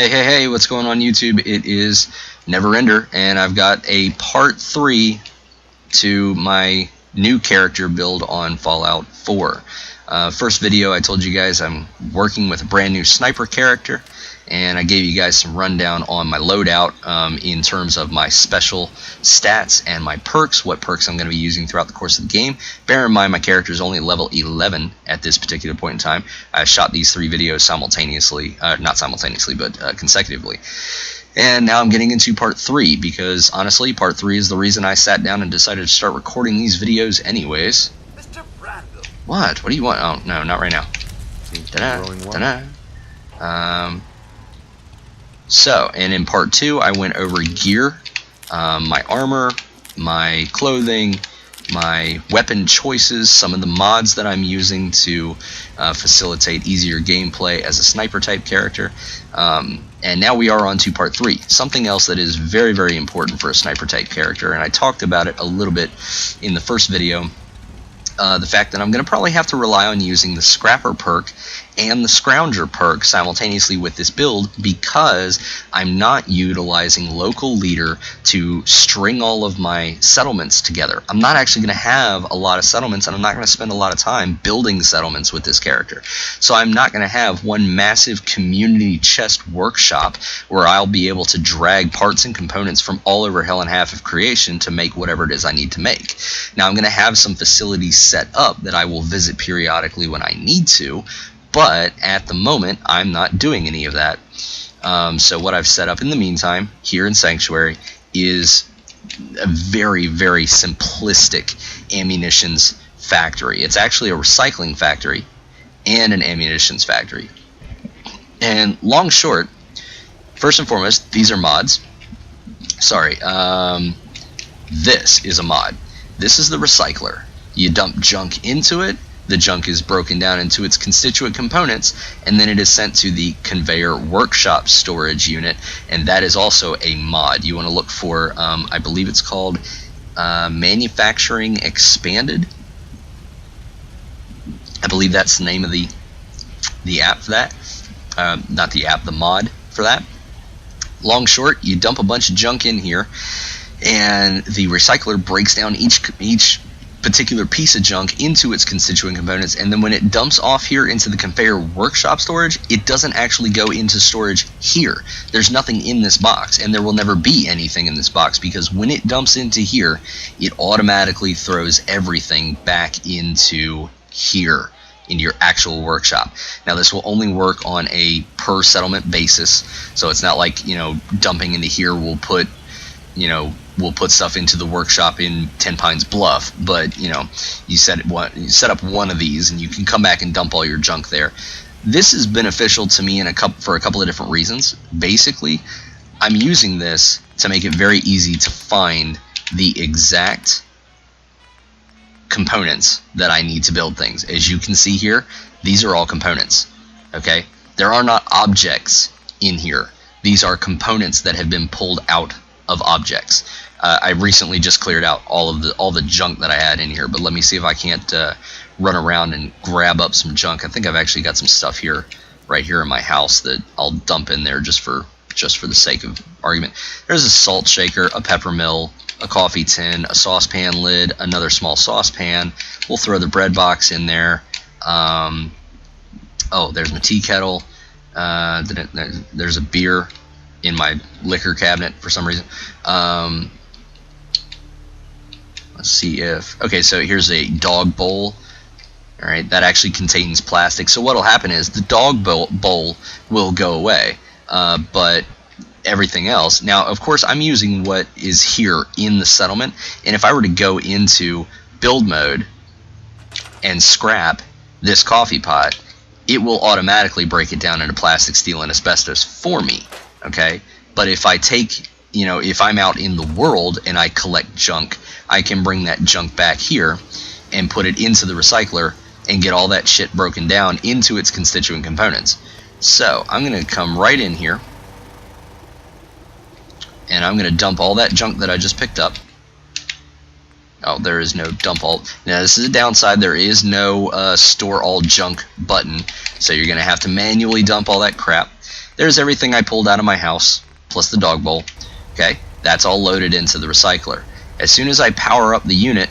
Hey, what's going on YouTube? It is Neverender, and I've got a part 3 to my new character build on Fallout 4. First video I told you guys I'm working with a brand new sniper character, and I gave you guys some rundown on my loadout in terms of my special stats and my perks, what perks I'm going to be using throughout the course of the game. Bear in mind my character is only level 11 at this particular point in time. I shot these 3 videos simultaneously, not simultaneously, but consecutively. And now I'm getting into part 3 because honestly part 3 is the reason I sat down and decided to start recording these videos anyways. Mr. Brandon. What? What do you want? Oh, no, not right now. So, and in part 2 I went over gear, my armor, my clothing, my weapon choices, some of the mods that I'm using to facilitate easier gameplay as a sniper type character. And now we are on to part 3, something else that is very, very important for a sniper type character, and I talked about it a little bit in the first video. The fact that I'm going to probably have to rely on using the Scrapper perk and the Scrounger perk simultaneously with this build because I'm not utilizing Local Leader to string all of my settlements together. I'm not actually going to have a lot of settlements, and I'm not going to spend a lot of time building settlements with this character. So I'm not going to have one massive community chest workshop where I'll be able to drag parts and components from all over Hell and Half of Creation to make whatever it is I need to make. Now I'm going to have some facilities set up that I will visit periodically when I need to, but at the moment I'm not doing any of that. So what I've set up in the meantime here in Sanctuary is a very, very simplistic ammunitions factory. It's actually a recycling factory and an ammunitions factory. And long short, first and foremost, these are mods. Sorry, this is a mod. This is the recycler. You dump junk into it, the junk is broken down into its constituent components, and then it is sent to the conveyor workshop storage unit, and that is also a mod. You want to look for, I believe it's called Manufacturing Expanded. I believe that's the name of the app for that. Not the app, the mod for that. Long short, you dump a bunch of junk in here, and the recycler breaks down each particular piece of junk into its constituent components, and then when it dumps off here into the conveyor workshop storage, it doesn't actually go into storage here. There's nothing in this box, and there will never be anything in this box, because when it dumps into here, it automatically throws everything back into here, into your actual workshop. Now this will only work on a per settlement basis, so it's not like, you know, dumping into here will put, you know, we'll put stuff into the workshop in 10 Pines Bluff, but you know, you set up one of these and you can come back and dump all your junk there. This is beneficial to me for a couple of different reasons. Basically, I'm using this to make it very easy to find the exact components that I need to build things. As you can see here, these are all components. Okay, there are not objects in here. These are components that have been pulled out of objects. I recently just cleared out all the junk that I had in here, but let me see if I can't run around and grab up some junk. I think I've actually got some stuff here, right here in my house, that I'll dump in there just for the sake of argument. There's a salt shaker, a pepper mill, a coffee tin, a saucepan lid, another small saucepan. We'll throw the bread box in there. Oh, there's my tea kettle. There's a beer in my liquor cabinet for some reason. Let's see if, okay, so here's a dog bowl. Alright, that actually contains plastic, so what'll happen is the dog bowl will go away, but everything else, now of course I'm using what is here in the settlement, and if I were to go into build mode and scrap this coffee pot, it will automatically break it down into plastic, steel, and asbestos for me. Okay, but if I take, you know, if I'm out in the world and I collect junk, I can bring that junk back here and put it into the recycler and get all that shit broken down into its constituent components. So I'm going to come right in here and I'm going to dump all that junk that I just picked up. Oh, there is no dump all. Now this is a downside. There is no store all junk button, so you're going to have to manually dump all that crap. there's everything I pulled out of my house, plus the dog bowl. Okay, that's all loaded into the recycler. As soon as I power up the unit,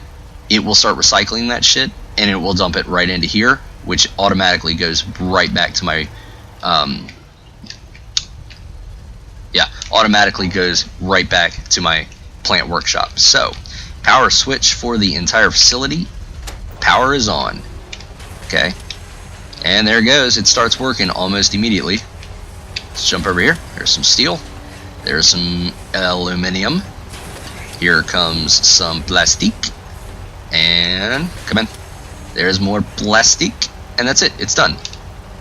it will start recycling that shit, and it will dump it right into here, which automatically goes right back to my, automatically goes right back to my plant workshop. So, power switch for the entire facility. Power is on. Okay, and there it goes. It starts working almost immediately. Let's jump over here. There's some steel. There's some aluminum. Here comes some plastic. And come in. There's more plastic. And that's it. It's done.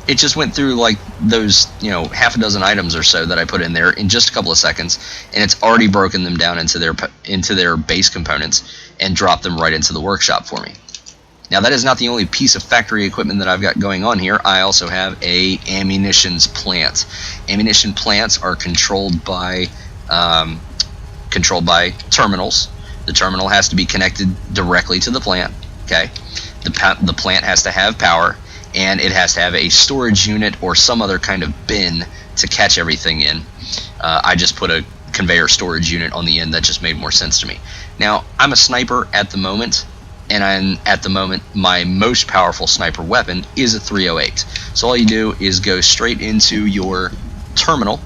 It just went through like those, half a dozen items or so that I put in there in just a couple of seconds, and it's already broken them down into their base components and dropped them right into the workshop for me. Now, that is not the only piece of factory equipment that I've got going on here. I also have a ammunitions plant. Ammunition plants are controlled by terminals. The terminal has to be connected directly to the plant. Okay, the plant has to have power, and it has to have a storage unit or some other kind of bin to catch everything in. I just put a conveyor storage unit on the end. That just made more sense to me. Now, I'm a sniper at the moment, and my most powerful sniper weapon is a 308. So all you do is go straight into your terminal.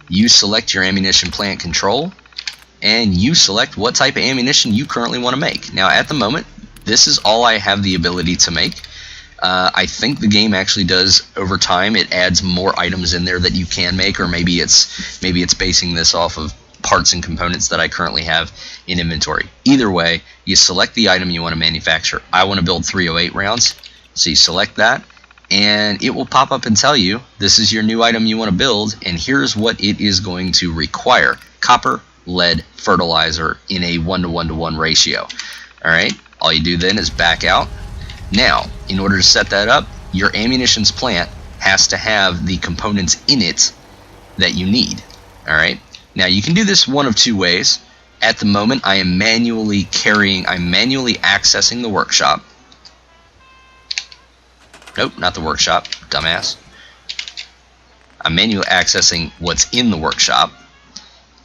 You select your ammunition plant control, and you select what type of ammunition you currently want to make. Now, at the moment, this is all I have the ability to make. I think the game actually does, over time, it adds more items in there that you can make, or maybe it's basing this off of parts and components that I currently have in inventory. Either way, you select the item you want to manufacture. I want to build 308 rounds, so you select that, and it will pop up and tell you this is your new item you want to build, and here's what it is going to require: copper, lead, fertilizer in a 1:1:1 ratio. Alright, all you do then is back out. Now, in order to set that up, your ammunitions plant has to have the components in it that you need. Alright, now you can do this one of two ways. At the moment, I'm manually accessing the workshop. Nope, not the workshop, dumbass. I'm manually accessing what's in the workshop,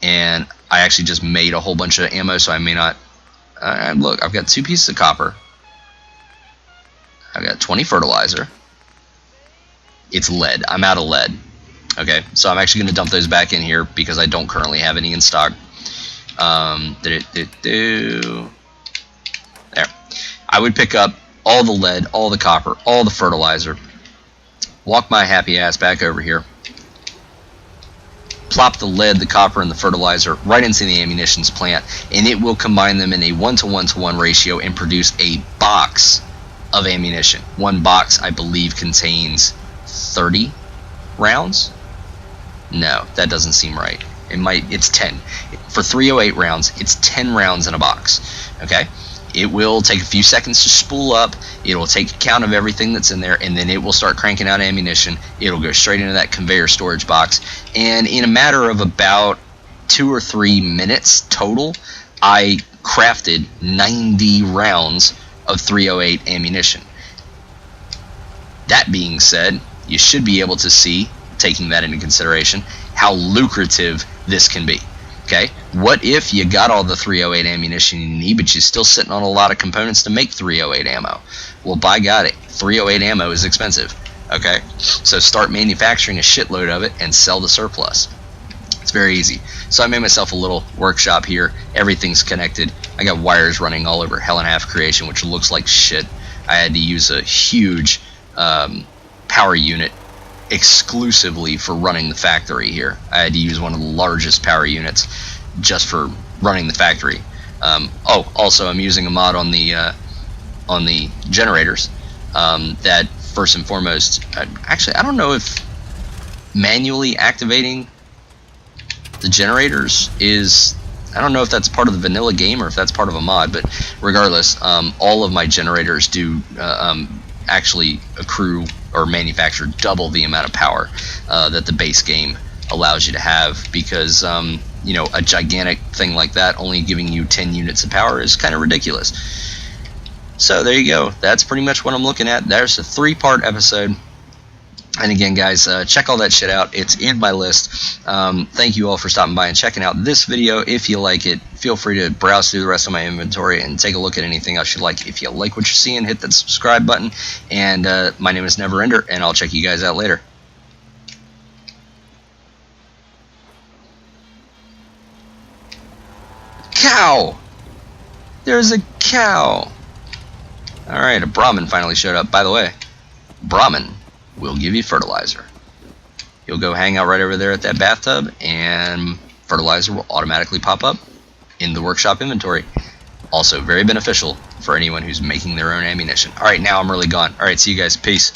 and I actually just made a whole bunch of ammo, so I may not... look, I've got 2 pieces of copper. I've got 20 fertilizer. It's lead. I'm out of lead. Okay, so I'm actually going to dump those back in here because I don't currently have any in stock. There. I would pick up all the lead, all the copper, all the fertilizer, walk my happy ass back over here, plop the lead, the copper, and the fertilizer right into the ammunitions plant, and it will combine them in a 1:1:1 ratio and produce a box of ammunition. One box, I believe, contains 30 rounds. No, that doesn't seem right. It's 10. For 308 rounds, it's 10 rounds in a box. Okay? It will take a few seconds to spool up. It will take account of everything that's in there, and then it will start cranking out ammunition. It'll go straight into that conveyor storage box, and in a matter of about 2 or 3 minutes total, I crafted 90 rounds of 308 ammunition. That being said, you should be able to see, taking that into consideration, how lucrative this can be. Okay, what if you got all the 308 ammunition you need, but you're still sitting on a lot of components to make 308 ammo? Well, by God, 308 ammo is expensive. Okay, so start manufacturing a shitload of it and sell the surplus. It's very easy. So I made myself a little workshop here. Everything's connected. I got wires running all over Hell and Half Creation, which looks like shit. I had to use a huge power unit exclusively for running the factory here. I had to use one of the largest power units just for running the factory. Also, I'm using a mod on the generators. That first and foremost, actually, I don't know if manually activating the generators is, I don't know if that's part of the vanilla game or if that's part of a mod, but regardless, all of my generators do actually accrue or manufacture double the amount of power that the base game allows you to have, because a gigantic thing like that only giving you 10 units of power is kind of ridiculous. So there you go. That's pretty much what I'm looking at. There's a 3-part episode. And again, guys, check all that shit out. It's in my list. Thank you all for stopping by and checking out this video. If you like it, feel free to browse through the rest of my inventory and take a look at anything else you like. If you like what you're seeing, hit that subscribe button. And my name is Neverender, and I'll check you guys out later. Cow! There's a cow! Alright, a Brahmin finally showed up. By the way, Brahmin will give you fertilizer. You'll go hang out right over there at that bathtub, and fertilizer will automatically pop up in the workshop inventory. Also very beneficial for anyone who's making their own ammunition. Alright, now I'm really gone. Alright, see you guys. Peace.